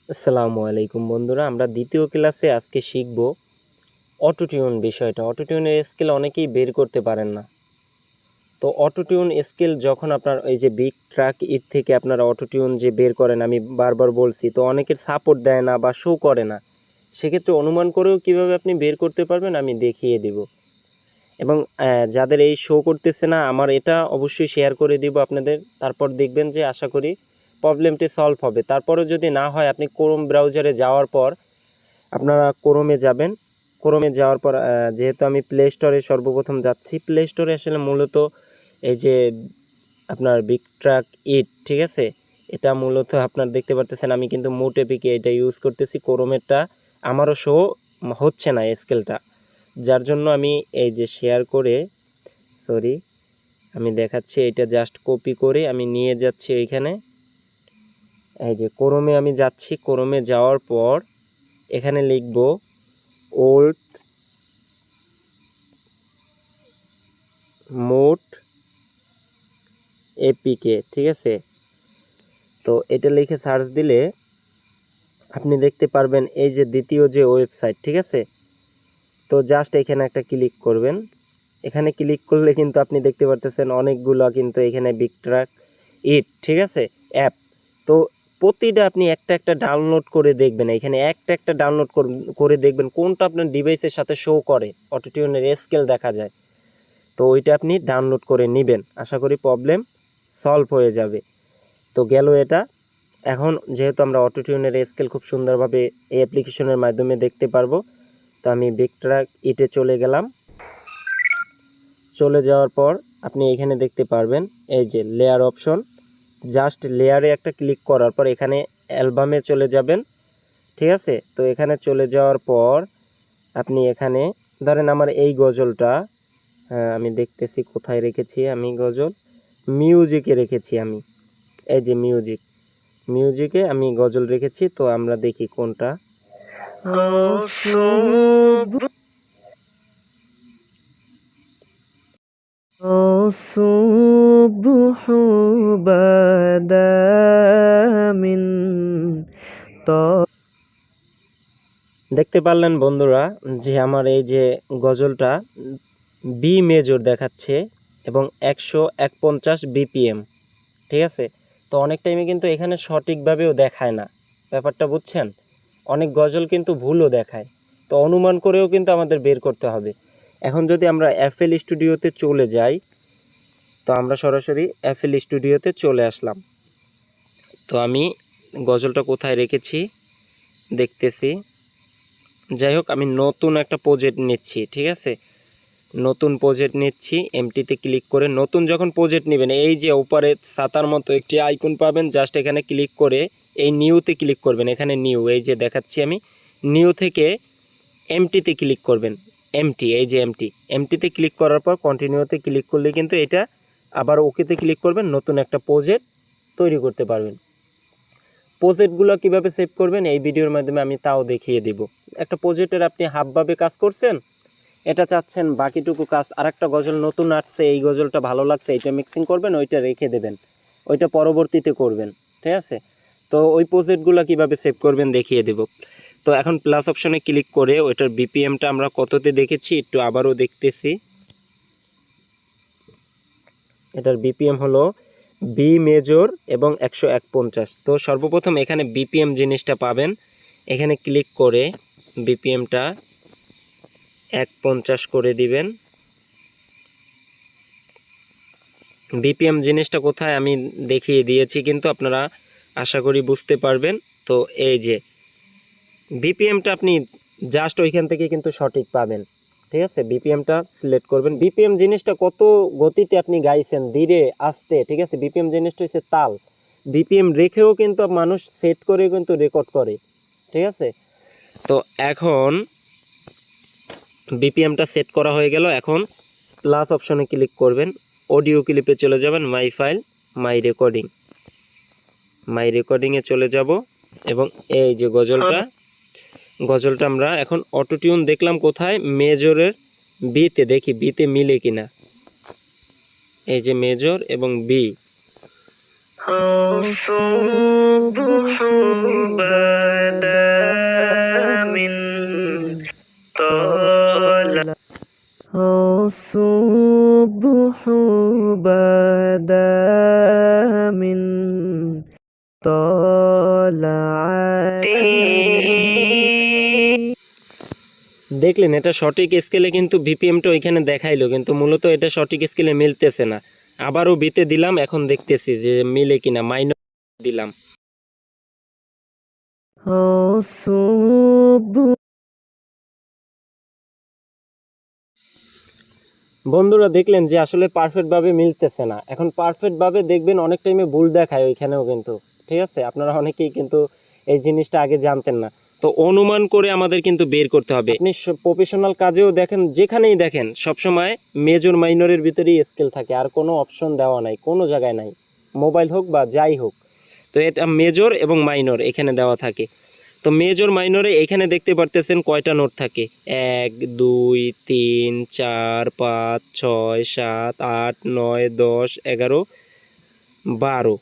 আসসালামু আলাইকুম বন্ধুরা, আমরা দ্বিতীয় ক্লাসে আজকে শিখব অটোটিউন বিষয়টা। অটোটিউনের স্কেল অনেকেই বের করতে পারেন না। তো অটোটিউন স্কেল যখন আপনার এই যে বিগ ট্র্যাক ইট থেকে আপনারা অটোটিউন যে বের করেন, আমি বারবার বলছি, তো অনেকের সাপোর্ট দেয় না বা শো করে না। সেক্ষেত্রে অনুমান করেও কিভাবে আপনি বের করতে পারবেন আমি দেখিয়ে দেব। এবং যাদের এই শো করতেছে না, আমার এটা অবশ্যই শেয়ার করে দিব আপনাদের। তারপর দেখবেন যে আশা করি প্রবলেমটি সলভ হবে। তারপরেও যদি না হয়, আপনি ক্রোম ব্রাউজারে যাওয়ার পর আপনারা ক্রোমে যাবেন। ক্রোমে যাওয়ার পর যেহেতু আমি প্লে স্টোরে সর্বপ্রথম যাচ্ছি, প্লে স্টোরে আসলে মূলত এই যে আপনার বিগ ট্র্যাক ইট, ঠিক আছে, এটা মূলত আপনার দেখতে পারতেছেন আমি কিন্তু মোট এপিকে এটা ইউজ করতেছি। ক্রোমেরটা আমারও শো হচ্ছে না স্কেলটা, যার জন্য আমি এই যে শেয়ার করে আমি দেখাচ্ছি, এটা জাস্ট কপি করে আমি নিয়ে যাচ্ছি এইখানে। এই যে ক্রোমে আমি যাচ্ছি, ক্রোমে যাওয়ার পর এখানে লিখব ওল্ড মোট এপিকে, ঠিক আছে। তো এটা লিখে সার্চ দিলে আপনি দেখতে পারবেন এই যে দ্বিতীয় যে ওয়েবসাইট, ঠিক আছে। তো জাস্ট এখানে একটা ক্লিক করবেন। এখানে ক্লিক করলে কিন্তু আপনি দেখতে পারতেছেন অনেকগুলো কিন্তু এখানে বিগ ট্র্যাক ইট, ঠিক আছে, অ্যাপ। তো প্রতিটা আপনি একটা একটা ডাউনলোড করে দেখবেন, এখানে একটা একটা ডাউনলোড করে দেখবেন কোনটা আপনার ডিভাইসের সাথে শো করে, অটোটিউনের স্কেল দেখা যায়। তো ওইটা আপনি ডাউনলোড করে নেবেন, আশা করি প্রবলেম সলভ হয়ে যাবে। তো গেল এটা। এখন যেহেতু আমরা অটোটিউনের স্কেল খুব সুন্দরভাবে এই অ্যাপ্লিকেশনের মাধ্যমে দেখতে পারবো, তো আমি বিগ ট্র্যাক ইটে চলে গেলাম। চলে যাওয়ার পর আপনি এখানে দেখতে পারবেন এই যে লেয়ার অপশন। জাস্ট লেয়ারে একটা ক্লিক করার পর এখানে অ্যালবামে চলে যাবেন, ঠিক আছে। তো এখানে চলে যাওয়ার পর আপনি এখানে ধরেন আমার এই গজলটা, আমি দেখতেছি কোথায় রেখেছি, আমি গজল মিউজিকে রেখেছি। আমি এই যে মিউজিকে আমি গজল রেখেছি। তো আমরা দেখি কোনটা। দেখতে পারলেন বন্ধুরা যে আমার এই যে গজলটা বি মেজর দেখাচ্ছে এবং 151 বিপিএম, ঠিক আছে। তো অনেক টাইমে কিন্তু এখানে সঠিকভাবেও দেখায় না, ব্যাপারটা বুঝছেন। অনেক গজল কিন্তু ভুলও দেখায়। তো অনুমান করেও কিন্তু আমাদের বের করতে হবে। এখন যদি আমরা এফএল স্টুডিওতে চলে যাই, তো আমরা সরাসরি এফএল স্টুডিওতে চলে আসলাম। তো আমি গজলটা কোথায় রেখেছি দেখতেছি। যাই হোক, আমি নতুন একটা প্রজেক্ট নিচ্ছি, ঠিক আছে। নতুন প্রজেক্ট নিচ্ছি, এমটিতে ক্লিক করে নতুন যখন প্রজেক্ট নেবেন, এই যে উপরে ছাতার মতো একটি আইকন পাবেন, জাস্ট এখানে ক্লিক করে এই নিউতে ক্লিক করবেন। এখানে নিউ, এই যে দেখাচ্ছি আমি, নিউ থেকে এমটিতে ক্লিক করবেন। এমটি, এই যে এমটিতে ক্লিক করার পর কন্টিনিউতে ক্লিক করলে কিন্তু এটা আবার ওকেতে ক্লিক করবেন, নতুন একটা প্রজেক্ট তৈরি করতে পারবেন। প্রজেক্টগুলো কিভাবে সেভ করবেন এই ভিডিওর মাধ্যমে আমি তাও দেখিয়ে দিব। একটা প্রজেক্টের আপনি হাফভাবে কাজ করছেন, এটা চাচ্ছেন বাকিটুকু কাজ, আর একটা গজল নতুন আসছে, এই গজলটা ভালো লাগছে, এটা মিক্সিং করবেন, ওইটা রেখে দেবেন, ওইটা পরবর্তীতে করবেন, ঠিক আছে। তো ওই প্রজেক্টগুলো কিভাবে সেভ করবেন দেখিয়ে দেব। তো এখন প্লাস অপশনে ক্লিক করে ওইটার বিপিএমটা আমরা কততে দেখেছি একটু আবারও দেখতেছি। এটার বিপিএম হলো বি মেজর এবং 151। তো সর্বপ্রথম এখানে বিপিএম জিনিসটা পাবেন, এখানে ক্লিক করে বিপিএমটা 150 করে দিবেন। বিপিএম জিনিসটা কোথায় আমি দেখিয়ে দিয়েছি, কিন্তু আপনারা আশা করি বুঝতে পারবেন। তো এই যে বিপিএমটা আপনি জাস্ট ওইখান থেকে কিন্তু সঠিক পাবেন, ঠিক আছে। বিপিএমটা সিলেক্ট করবেন। বিপিএম জিনিসটা কত গতিতে আপনি গাইছেন, ধীরে আস্তে, ঠিক আছে। বিপিএম জিনিসটা হচ্ছে তাল। বিপিএম রেখেও কিন্তু মানুষ সেট করে কিন্তু রেকর্ড করে, ঠিক আছে। তো এখন বিপিএমটা সেট করা হয়ে গেল। এখন প্লাস অপশনে ক্লিক করবেন, অডিও ক্লিপে চলে যাবেন, মাই ফাইল, মাই রেকর্ডিংয়ে চলে যাব। এবং এই যে গজলটা আমরা এখন অটোটিউন দেখলাম কোথায়, মেজরের বিতে, দেখি বিতে মিলে কিনা। এই যে মেজর এবং বি, দেখলেন এটা সঠিক স্কেলে কিন্তু বিপিএমটা ওইখানে দেখাইলো, কিন্তু মূলত এটা সঠিক স্কেলে মিলতেছে না। আবারও বিতে দিলাম, এখন দেখতেছি যে মিলে কিনা। মাইনর দিলাম। বন্ধুরা দেখলেন যে আসলে পারফেক্টভাবে মিলতেছে না। এখন পারফেক্টভাবে দেখবেন অনেক টাইমে ভুল দেখায় ওইখানেও কিন্তু, ঠিক আছে? আপনারা অনেকেই কিন্তু এই জিনিসটা আগে জানতেন না। তো অনুমান করে আমাদের কিন্তু বের করতে হবে। আপনি প্রফেশনাল কাজেও দেখেন, যেখানেই দেখেন সবসময় মেজর মাইনরের ভিতরেই স্কেল থাকে, আর কোনো অপশন দেওয়া নাই, কোনো জায়গায় নাই, মোবাইল হোক বা যাই হোক। তো এটা মেজর এবং মাইনর এখানে দেওয়া থাকে। তো মেজর মাইনরে এখানে দেখতে পারতেছেন কয়টা নোট থাকে, 1 2 3 4 5 6 7 8 9 10 11 12।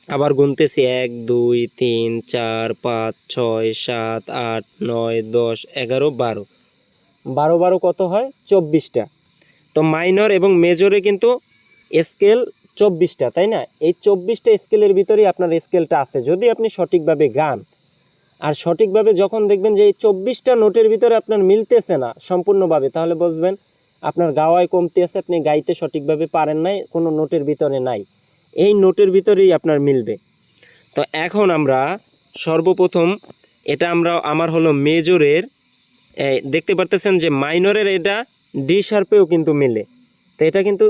আবার গুনতেছি 1 2 3 4 5 6 7 8 9 10 11 12। 12 12 কত হয়? 24টা। তো মাইনর এবং মেজরে কিন্তু স্কেল 24টা, তাই না? এই 24টা স্কেলের ভিতরেই আপনার স্কেলটা আছে, যদি আপনি সঠিকভাবে গান। আর সঠিকভাবে যখন দেখবেন যে এই 24টা নোটের ভিতরে আপনার মিলতেছে না সম্পূর্ণভাবে, তাহলে বুঝবেন আপনার গাওয়ায় কমতি আছে, আপনি গাইতে সঠিকভাবে পারেন নাই, কোনো নোটের ভিতরে নাই। এই নোটের ভিতরেই আপনার মিলবে। তো এখন আমরা সর্বপ্রথম এটা আমার হলো মেজরের, দেখতে পারতেছেন যে মাইনরের এটা ডি শার্পেও কিন্তু মিলে। তো এটা কিন্তু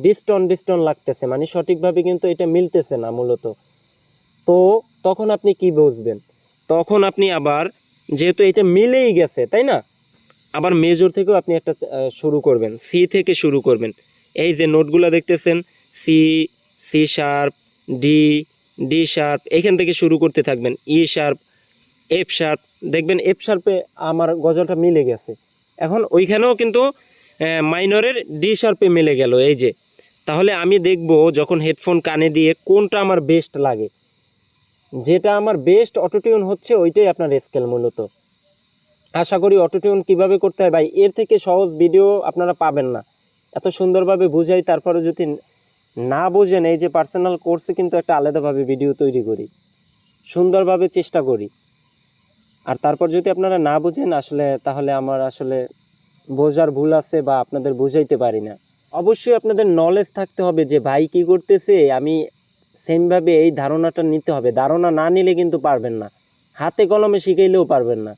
ডিস্টন লাগতেছে, মানে সঠিকভাবে কিন্তু এটা মিলতেছে না মূলত। তো তখন আপনি কি বুঝবেন? তখন আপনি আবার, যেহেতু এটা মিলেই গেছে, তাই না, আবার মেজর থেকেও আপনি একটা শুরু করবেন, সি থেকে শুরু করবেন। এই যে নোটগুলো দেখতেছেন, C, C sharp, D, D sharp, এখান থেকে শুরু করতে থাকবেন। ই শার্প, এফ শার্প, দেখবেন এফ শার্পে আমার গজলটা মিলে গেছে। এখন ওইখানেও কিন্তু মাইনরের ডি শার্পে মিলে গেল, এই যে। তাহলে আমি দেখব যখন হেডফোন কানে দিয়ে কোনটা আমার বেস্ট লাগে, যেটা আমার বেস্ট অটোটিউন হচ্ছে ওইটাই আপনার স্কেল মূলত। আশা করি অটোটিউন কিভাবে করতে হয় ভাই, এর থেকে সহজ ভিডিও আপনারা পাবেন না। এত সুন্দরভাবে বুঝাই, তারপরে যদি না বোঝেন, এই যে পার্সোনাল কোর্সে কিন্তু একটা আলাদাভাবে ভিডিও তৈরি করি, সুন্দরভাবে চেষ্টা করি। আর তারপর যদি আপনারা না বুঝেন আসলে, তাহলে আমার আসলে বোঝার ভুল আছে বা আপনাদের বুঝাইতে পারি না। অবশ্যই আপনাদের নলেজ থাকতে হবে যে ভাই কী করতেছে, আমি সেমভাবে এই ধারণাটা নিতে হবে। ধারণা না নিলে কিন্তু পারবেন না, হাতে কলমে শিখাইলেও পারবেন না।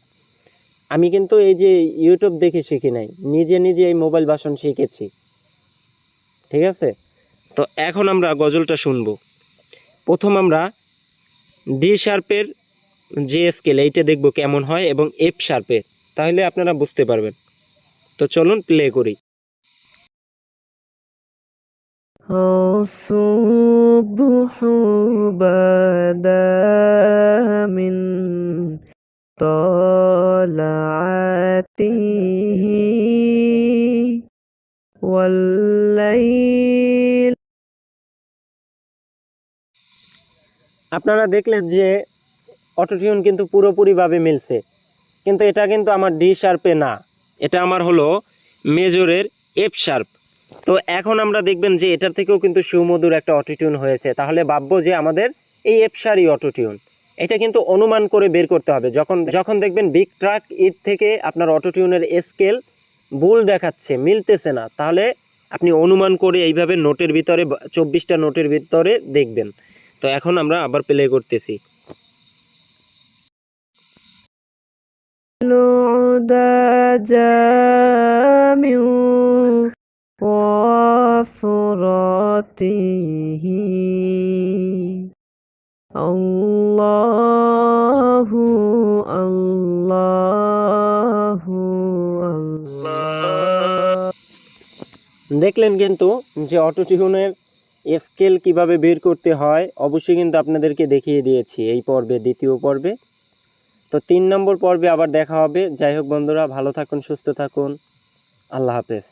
আমি কিন্তু এই যে ইউটিউব দেখে শিখি নাই, নিজে নিজে এই মোবাইল ভাষণ শিখেছি, ঠিক আছে? তো এখন আমরা গজলটা শুনবো। প্রথম আমরা ডি শার্পের যে স্কেল, এইটা দেখবো কেমন হয়, এবং এফ শার্পের, তাহলে আপনারা বুঝতে পারবেন। তো চলুন প্লে করি। الصبح بدا من طلعته والليل। আপনারা দেখলেন যে অটোটিউন কিন্তু পুরোপুরিভাবে মিলছে, কিন্তু এটা কিন্তু আমার ডি শার্পে না, এটা আমার হলো মেজরের এফ শার্প। তো এখন আমরা দেখবেন যে এটার থেকেও কিন্তু সুমধুর একটা অটোটিউন হয়েছে, তাহলে ভাববো যে আমাদের এই এফ শার্পই অটোটিউন। এটা কিন্তু অনুমান করে বের করতে হবে। যখন দেখবেন বিগ ট্রাক ইট থেকে আপনার অটোটিউনের স্কেল ভুল দেখাচ্ছে, মিলতেছে না, তাহলে আপনি অনুমান করে এইভাবে নোটের ভিতরে 24টা নোটের ভিতরে দেখবেন। তো এখন আমরা আবার প্লে করতেছি। আল্লাহু আল্লাহু আল্লাহ। দেখলেন কিন্তু যে অটোটিউনের স্কেল কিভাবে বের করতে হয়, অবশ্যই কিন্তু আপনাদেরকে দেখিয়ে দিয়েছি এই পর্বে, দ্বিতীয় পর্বে। তো 3 নম্বর পর্বে আবার দেখা হবে। যাই হোক বন্ধুরা, ভালো থাকুন, সুস্থ থাকুন, আল্লাহ হাফেজ।